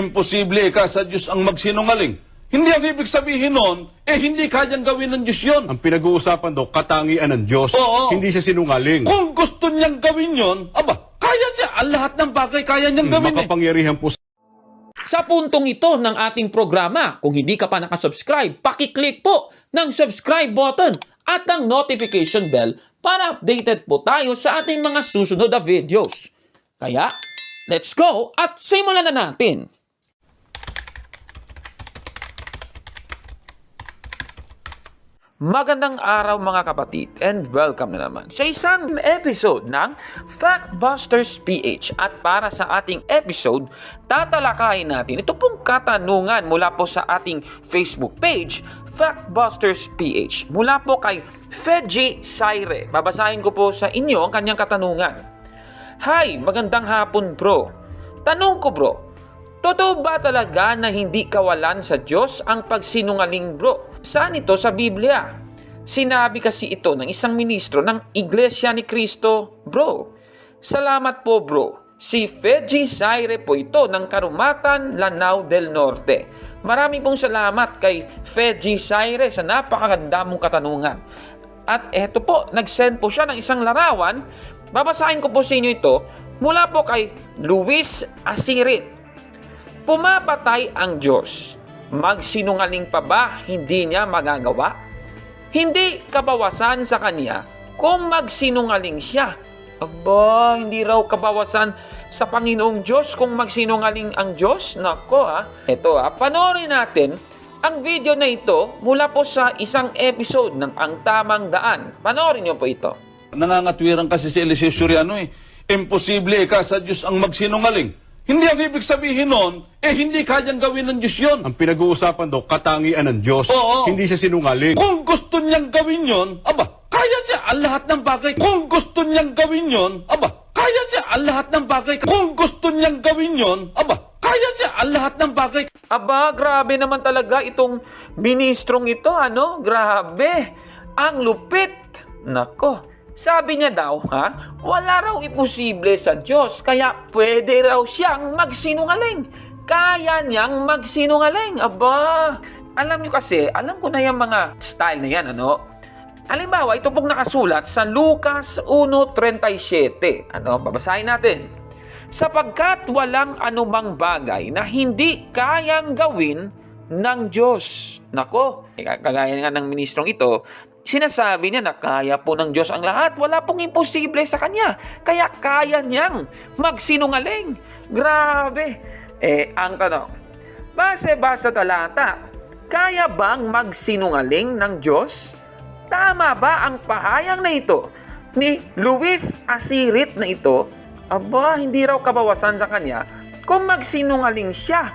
imposible ka sa Diyos ang magsinungaling. Hindi ang ibig sabihin nun, hindi kayang gawin ng Diyos yun. Ang pinag-uusapan daw, katangian ng Diyos. Oo. Hindi siya sinungaling. Kung gusto niyang gawin yun, kaya niya. Ang lahat ng bagay kaya niyang gawin. Makapangyarihan po. Sa puntong ito ng ating programa, kung hindi ka pa nakasubscribe, pakiclick po ng subscribe button at ang notification bell para updated po tayo sa ating mga susunod na videos. Kaya, let's go at simulan na natin! Magandang araw mga kapatid and welcome na naman sa isang episode ng Factbusters PH. At para sa ating episode, tatalakayin natin ito pong katanungan mula po sa ating Facebook page, Factbusters PH. Mula po kay Feji Saire. Babasahin ko po sa inyo ang kanyang katanungan. Hi, magandang hapon bro. Tanong ko bro, totoo ba talaga na hindi kawalan sa Diyos ang pagsinungaling bro? Saan ito sa Biblia? Sinabi kasi ito ng isang ministro ng Iglesia ni Cristo, bro. Salamat po bro. Si Feji Saire po ito ng Carumatan, Lanao del Norte. Marami pong salamat kay Feji Saire sa napakaganda mong katanungan. At eto po, nag-send po siya ng isang larawan. Babasahin ko po sa inyo ito mula po kay Luis Asirit. Pumapatay ang Diyos. Magsinungaling pa ba hindi niya magagawa? Hindi kabawasan sa kanya kung magsinungaling siya. Aba, hindi raw kabawasan sa Panginoong Diyos kung magsinungaling ang Diyos? Nako Ito panoorin natin ang video na ito mula po sa isang episode ng Ang Tamang Daan. Panoorin niyo po ito. Nangangatwiran kasi si Eliseo Soriano Imposible ka sa Diyos ang magsinungaling. Hindi ang ibig sabihin nun, hindi kayang gawin ng Diyos yun. Ang pinag-uusapan daw, katangian ng Diyos. Oo. Hindi siya sinungaling. Kung gusto niyang gawin yun, kaya niya. Ang lahat ng bagay. Kung gusto niyang gawin yun, kaya niya. Ang lahat ng bagay. Kung gusto niyang gawin yun, kaya niya. Ang lahat ng bagay. Aba, grabe naman talaga itong ministrong ito, Grabe. Ang lupit. Nako. Sabi niya daw, wala raw imposible sa Diyos, kaya pwede raw siyang magsinungaling. Kaya niyang magsinungaling. Aba, alam niyo kasi, alam ko na yung mga style na yan, Halimbawa, ito pong nakasulat sa Lucas 1:37. Babasahin natin. Sapagkat walang anumang bagay na hindi kayang gawin ng Diyos. Nako, kagaya nga ng ministrong ito, sinasabi niya na kaya po ng Diyos ang lahat. Wala pong imposible sa Kanya. Kaya kaya niyang magsinungaling. Grabe. Ang tanong, base sa talata, kaya bang magsinungaling ng Diyos? Tama ba ang pahayag na ito ni Luis Asirit na ito? Aba, hindi raw kabawasan sa Kanya kung magsinungaling siya.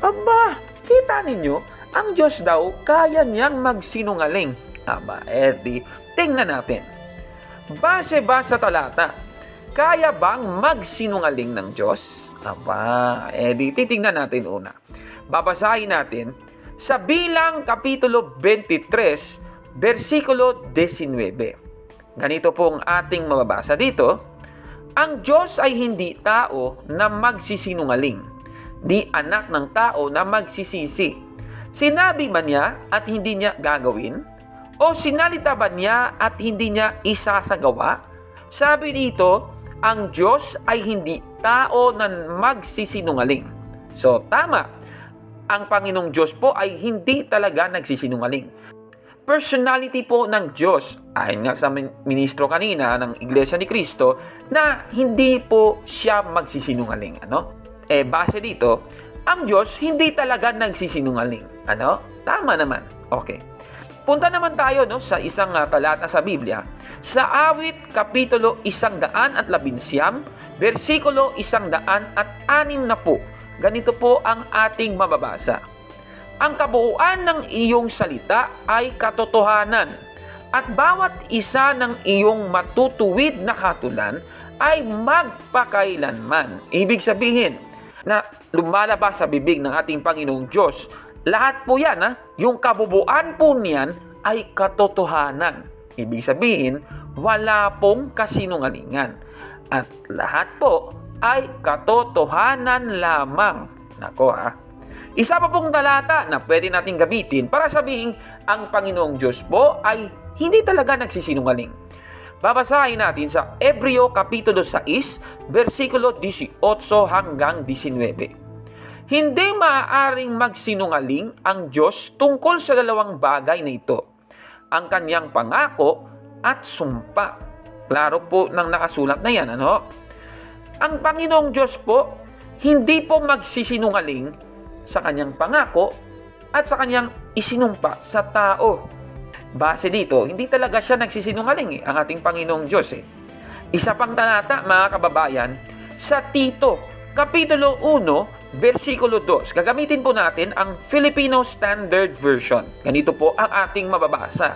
Aba, kita ninyo, ang Diyos daw kaya niyang magsinungaling. Tingnan natin. Base sa talata, kaya bang magsinungaling ng Diyos? Titingnan natin una. Babasahin natin sa Bilang Kapitulo 23, versikulo 19. Ganito pong ating mababasa dito. Ang Diyos ay hindi tao na magsisinungaling, di anak ng tao na magsisisi. Sinabi ba niya at hindi niya gagawin? O sinalita ba niya at hindi niya isasagawa? Sabi dito, ang Diyos ay hindi tao na magsisinungaling. So, tama. Ang Panginoong Diyos po ay hindi talaga nagsisinungaling. Personality po ng Diyos, ayon nga sa ministro kanina ng Iglesia ni Cristo, na hindi po siya magsisinungaling. Base dito, ang Diyos hindi talaga nagsisinungaling. Tama naman. Okay. Punta naman tayo sa isang talata sa Biblia. Sa Awit, Kapitulo 111, versikulo 160. Ganito po ang ating mababasa. Ang kabuuan ng iyong salita ay katotohanan, at bawat isa ng iyong matutuwid na hatulan ay magpakailanman. Ibig sabihin na lumalabas sa bibig ng ating Panginoong Diyos, lahat po yan, yung kabubuan po niyan ay katotohanan. Ibig sabihin, wala pong kasinungalingan. At lahat po ay katotohanan lamang. Nako ha. Isa pa pong talata na pwede natin gamitin para sabihin ang Panginoong Diyos po ay hindi talaga nagsisinungaling. Babasahin natin sa Hebreo Kapitulo 6, versikulo 18 hanggang 19. Hindi maaaring magsinungaling ang Diyos tungkol sa dalawang bagay na ito, ang kanyang pangako at sumpa. Klaro po nang nakasulat na yan, ano? Ang Panginoong Diyos po, hindi po magsisinungaling sa kanyang pangako at sa kanyang isinumpa sa tao. Base dito, hindi talaga siya nagsisinungaling ang ating Panginoong Diyos. Isa pang talata, mga kababayan, sa Tito, Kapitulo 1, versikulo 2. Gagamitin po natin ang Filipino Standard Version. Ganito po ang ating mababasa.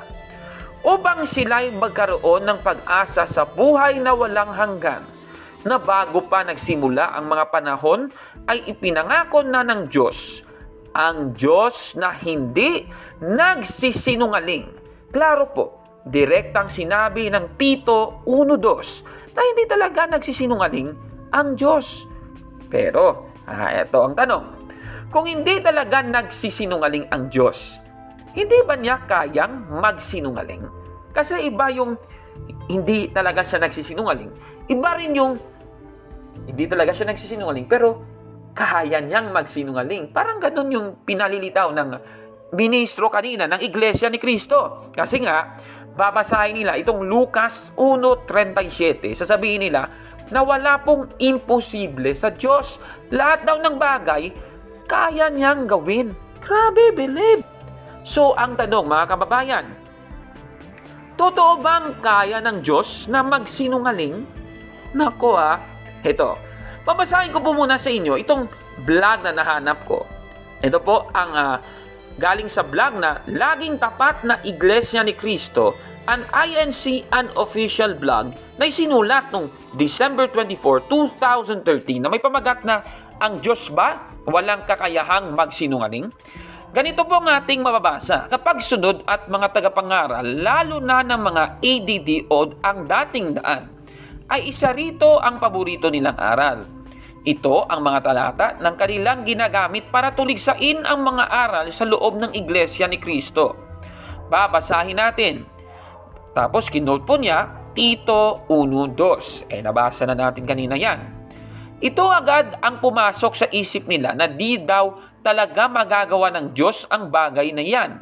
Upang sila'y magkaroon ng pag-asa sa buhay na walang hanggan, na bago pa nagsimula ang mga panahon, ay ipinangako na ng Diyos, ang Diyos na hindi nagsisinungaling. Klaro po, direktang sinabi ng Tito 1:2 na hindi talaga nagsisinungaling ang Diyos. Pero, ito ang tanong. Kung hindi talaga nagsisinungaling ang Diyos, hindi ba niya kayang magsinungaling? Kasi iba yung hindi talaga siya nagsisinungaling. Iba rin yung hindi talaga siya nagsisinungaling pero kaya niyang magsinungaling. Parang ganun yung pinalilitaw ng ministro kanina ng Iglesia ni Cristo. Kasi nga, babasahin nila itong Lucas 1:37. Sasabihin nila na wala pong imposible sa Diyos. Lahat daw ng bagay, kaya niyang gawin. Grabe, believe. So, ang tanong, mga kababayan, totoo bang kaya ng Diyos na magsinungaling? Nako ito. Babasahin ko po muna sa inyo itong vlog na nahanap ko. Ito po ang galing sa vlog na Laging Tapat na Iglesia ni Cristo, an INC unofficial vlog na isinulat noong December 24, 2013 na may pamagat na ang Diyos ba walang kakayahang magsinungaling? Ganito po ang ating mababasa. Kapag sunod at mga tagapangaral, lalo na ng mga ADD o ang dating daan, ay isa rito ang paborito nilang aral. Ito ang mga talata ng kanilang ginagamit para tuligsain ang mga aral sa loob ng Iglesia ni Cristo. Babasahin natin. Tapos kinote po niya, Tito 1:2. Nabasa na natin kanina yan. Ito agad ang pumasok sa isip nila na di daw talaga magagawa ng Diyos ang bagay na yan.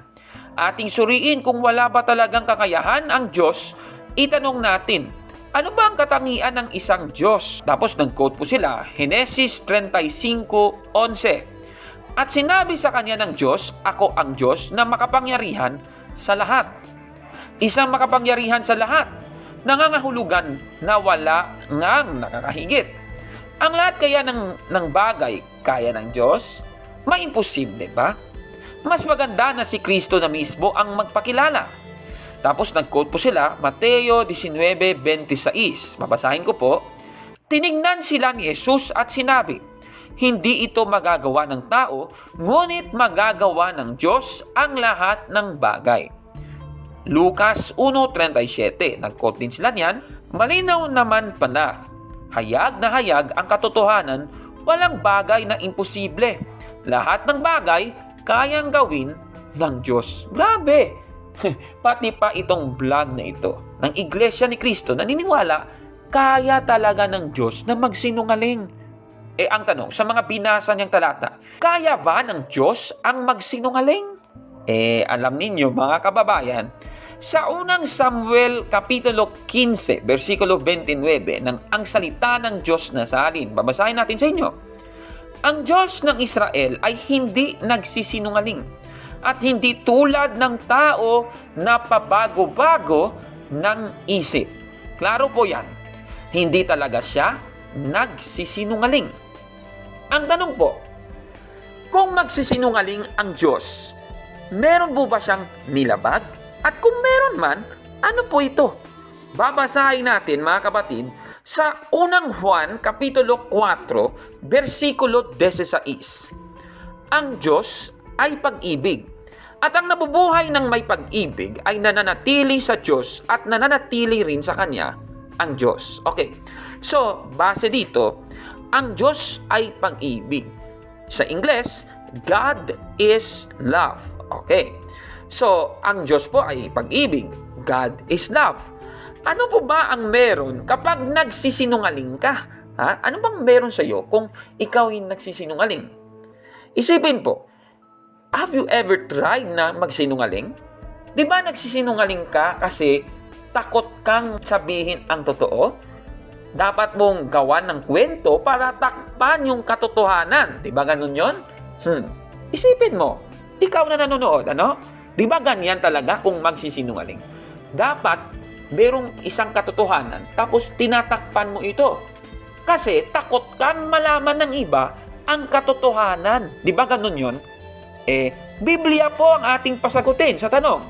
Ating suriin kung wala ba talagang kakayahan ang Diyos, itanong natin, ano ba ang katangian ng isang Diyos? Tapos nag-quote po sila, Genesis 35:11. At sinabi sa kanya ng Diyos, ako ang Diyos na makapangyarihan sa lahat. Isang makapangyarihan sa lahat, nangangahulugan na wala ngang nakakahigit. Ang lahat kaya ng bagay kaya ng Diyos? Maimposible ba? Mas maganda na si Kristo na mismo ang magpakilala. Tapos nag-quote po sila, Mateo 19:26. Babasahin ko po. Tinignan sila ni Jesus at sinabi, hindi ito magagawa ng tao, ngunit magagawa ng Diyos ang lahat ng bagay. Lucas 1:37. Nag-quote din sila niyan. Malinaw naman pala. Hayag na hayag ang katotohanan, walang bagay na imposible. Lahat ng bagay kayang gawin ng Diyos. Grabe! Pati pa itong vlog na ito ng Iglesia ni Cristo naniniwala kaya talaga ng Diyos na magsinungaling. Ang tanong, sa mga binasa niyang talata, kaya ba ng Diyos ang magsinungaling? Alam ninyo mga kababayan, sa unang Samuel Kapitulo 15, versikulo 29 ng ang salita ng Diyos na salin. Babasahin natin sa inyo. Ang Diyos ng Israel ay hindi nagsisinungaling at hindi tulad ng tao na pabago-bago ng isip. Klaro po yan. Hindi talaga siya nagsisinungaling. Ang tanong po, kung magsisinungaling ang Diyos, meron po ba siyang nilabag? At kung meron man, ano po ito? Babasahin natin mga kapatid sa unang Juan Kapitulo 4, versikulo 16. Ang Diyos ay pag-ibig. At ang nabubuhay ng may pag-ibig ay nananatili sa Diyos at nananatili rin sa Kanya ang Diyos. Okay, so base dito, ang Diyos ay pag-ibig. Sa Ingles, God is love. Okay. So, ang Diyos po ay pag-ibig. God is love. Ano po ba ang meron kapag nagsisinungaling ka? Ha? Ano bang meron sa iyo kung ikaw yung nagsisinungaling? Isipin po, have you ever tried na magsinungaling? Di ba nagsisinungaling ka kasi takot kang sabihin ang totoo? Dapat mong gawan ng kwento para takpan yung katotohanan. Di ba ganun yun? Isipin mo, ikaw na nanonood, ano? Di ba ganyan talaga kung magsisinungaling? Dapat merong isang katotohanan tapos tinatakpan mo ito. Kasi takot kang malaman ng iba ang katotohanan. Di ba ganun yun? Biblia po ang ating pasagutin sa tanong.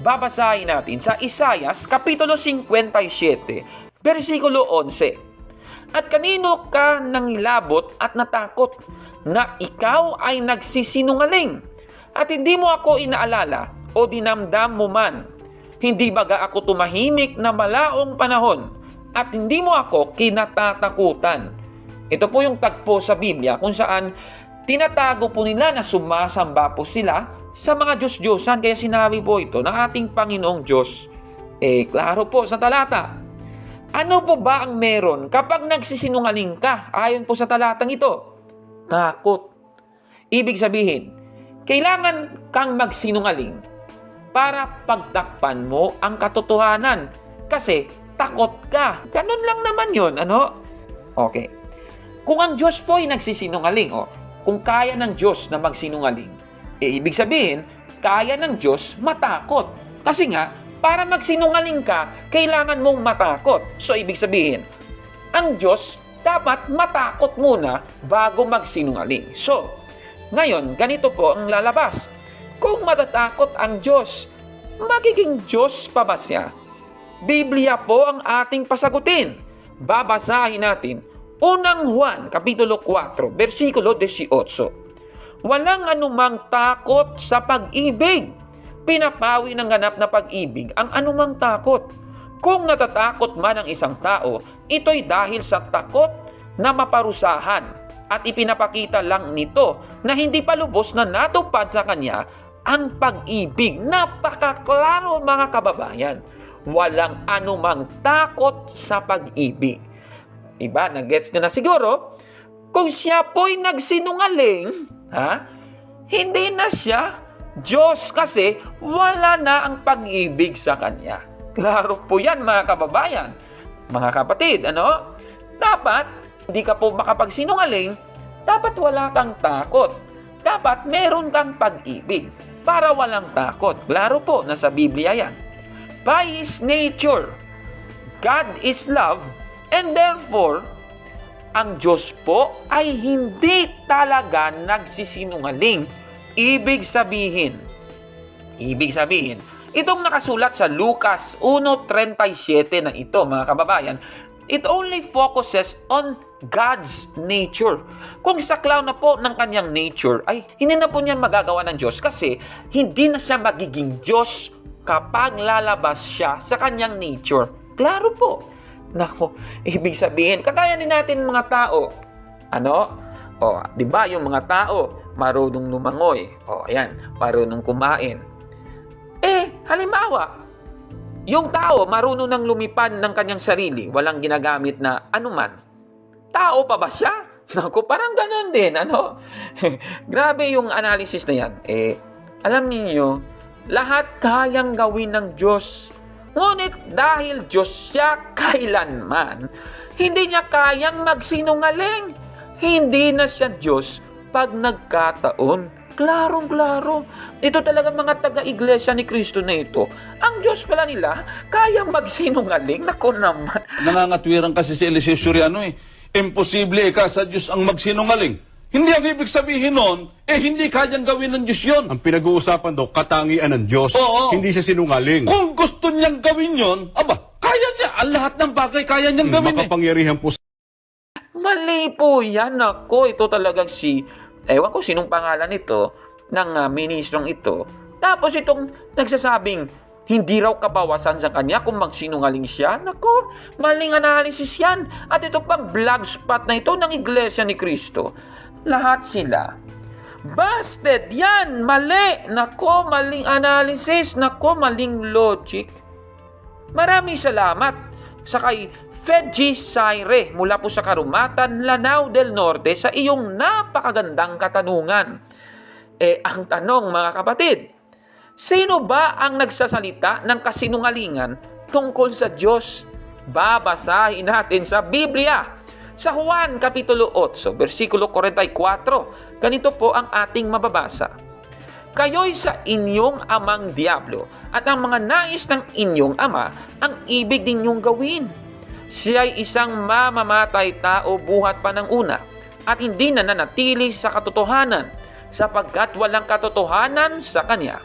Babasahin natin sa Isaias, Kapitulo 57, versikulo 11. At kanino ka nangilabot at natakot na ikaw ay nagsisinungaling? At hindi mo ako inaalala o dinamdam mo man? Hindi baga ako tumahimik na malaong panahon? At hindi mo ako kinatatakutan? Ito po yung tagpo sa Biblia kung saan tinatago po nila na sumasamba po sila sa mga Diyos-Diyosan. Kaya sinabi po ito ng ating Panginoong Diyos. Klaro po sa talata. Ano po ba ang meron kapag nagsisinungaling ka? Ayon po sa talatang ito, takot. Ibig sabihin, kailangan kang magsinungaling para pagtakpan mo ang katotohanan. Kasi takot ka. Ganun lang naman yun, ano? Okay. Kung ang Diyos po ay nagsisinungaling, kung kaya ng Diyos na magsinungaling, ibig sabihin, kaya ng Diyos matakot. Kasi nga, para magsinungaling ka, kailangan mong matakot. So, ibig sabihin, ang Diyos dapat matakot muna bago magsinungaling. So, ngayon, ganito po ang lalabas. Kung matatakot ang Diyos, magiging Diyos pa ba siya? Biblia po ang ating pasagutin. Babasahin natin Unang Juan, Kapitulo 4, versikulo 18. Walang anumang takot sa pag-ibig. Pinapawi ng ganap na pag-ibig ang anumang takot. Kung natatakot man ang isang tao, ito'y dahil sa takot na maparusahan at ipinapakita lang nito na hindi pa lubos na natupad sa kanya ang pag-ibig. Napakaklaro mga kababayan. Walang anumang takot sa pag-ibig. Diba? Nag-gets nyo na siguro? Kung siya po'y nagsinungaling, hindi na siya Diyos kasi wala na ang pag-ibig sa kanya. Klaro po yan mga kababayan. Mga kapatid, ano? Dapat, hindi ka po makapagsinungaling, dapat wala kang takot. Dapat meron kang pag-ibig para walang takot. Klaro po, nasa Biblia yan. By His nature, God is love, and therefore, ang Diyos po ay hindi talaga nagsisinungaling. Ibig sabihin, itong nakasulat sa Lucas 1:37 na ito, mga kababayan, it only focuses on God's nature. Kung saklaw na po ng kanyang nature, ay hindi na po niya magagawa ng Diyos kasi hindi na siya magiging Diyos kapag lalabas siya sa kanyang nature. Klaro po. Nako, ibig sabihin, kagaya din natin mga tao. Di ba yung mga tao, marunong lumangoy. Ayan, marunong kumain. Halimbawa, yung tao marunong nang lumipad ng kanyang sarili, walang ginagamit na anuman. Tao pa ba siya? Naku, parang ganon din, Grabe yung analysis na yan. Alam niyo, lahat kayang gawin ng Diyos. Ngunit dahil Diyos siya kailanman, hindi niya kayang magsinungaling. Hindi na siya Diyos pag nagkataon. Klarong-klaro. Ito talaga mga taga-iglesia ni Kristo na ito. Ang Diyos pala nila, kayang magsinungaling. Naku naman. Nangangatwiran kasi si Eliseo Soriano Imposible ka sa Diyos ang magsinungaling. Hindi ang ibig sabihin nun, hindi kayang gawin ng Diyos yun. Ang pinag-uusapan daw, katangian ng Diyos. Oo. Hindi siya sinungaling. Kung gusto niyang gawin yun, kaya niya. Ang lahat ng bagay kaya niyang gawin Makapangyarihan po. Mali po yan. Ako, ito talagang ewan ko sinong pangalan ito, ng ministrong ito. Tapos itong nagsasabing, hindi raw kabawasan sa kanya kung magsinungaling siya. Nako, maling analysis yan. At ito pang blogspot na ito ng Iglesia ni Cristo. Lahat sila. Busted! Yan! Mali! Nako, maling analysis. Nako, maling logic. Maraming salamat sa kay Fedji Saire mula po sa Karumatan, Lanao del Norte sa iyong napakagandang katanungan. Ang tanong mga kapatid, sino ba ang nagsasalita ng kasinungalingan tungkol sa Diyos? Babasahin natin sa Biblia. Sa Juan Kapitulo 8, versikulo 44, ganito po ang ating mababasa. Kayo'y sa inyong amang diablo at ang mga nais ng inyong ama ang ibig ninyong gawin. Siya'y isang mamamatay tao buhat pa ng una at hindi na nanatili sa katotohanan sapagkat walang katotohanan sa kanya.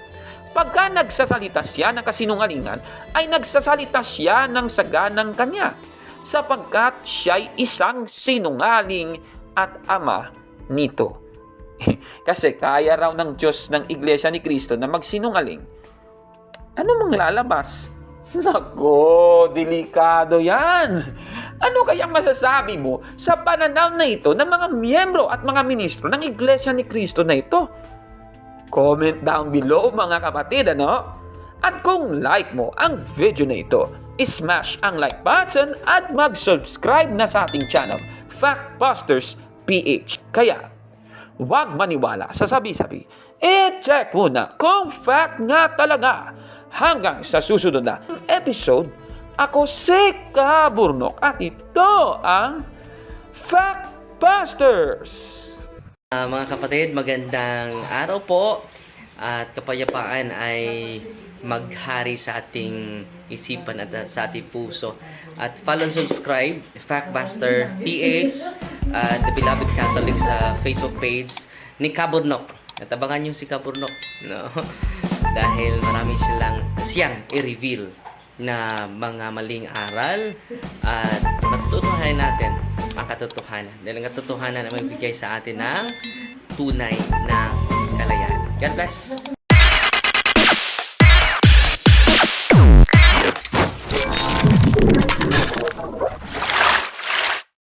Pagka nagsasalita siya ng kasinungalingan, ay nagsasalita siya ng saganang kanya, sapagkat siya'y isang sinungaling at ama nito. Kasi kaya raw ng Diyos ng Iglesia ni Cristo na magsinungaling. Ano mang lalabas? Nako, delikado yan. Ano kayang masasabi mo sa pananaw na ito ng mga miyembro at mga ministro ng Iglesia ni Cristo na ito? Comment down below mga kapatid, ano? At kung like mo ang video na ito, smash ang like button at mag-subscribe na sa ating channel, Factbusters PH. Kaya, huwag maniwala sa sabi-sabi. I-check muna kung fact nga talaga. Hanggang sa susunod na episode, ako si Kaburnok at ito ang Factbusters. Mga kapatid, magandang araw po at kapayapaan ay maghari sa ating isipan at sa ating puso. At follow and subscribe, Factbuster PH at The Beloved Catholic sa Facebook page ni Kaburnok. At abangan nyo si Kaburnok, no? Dahil marami siyang i-reveal na mga maling aral at matutuhanan natin ang katotohanan. Dahil ang katotohanan ay magbigay sa atin ng tunay na kalayaan. God bless!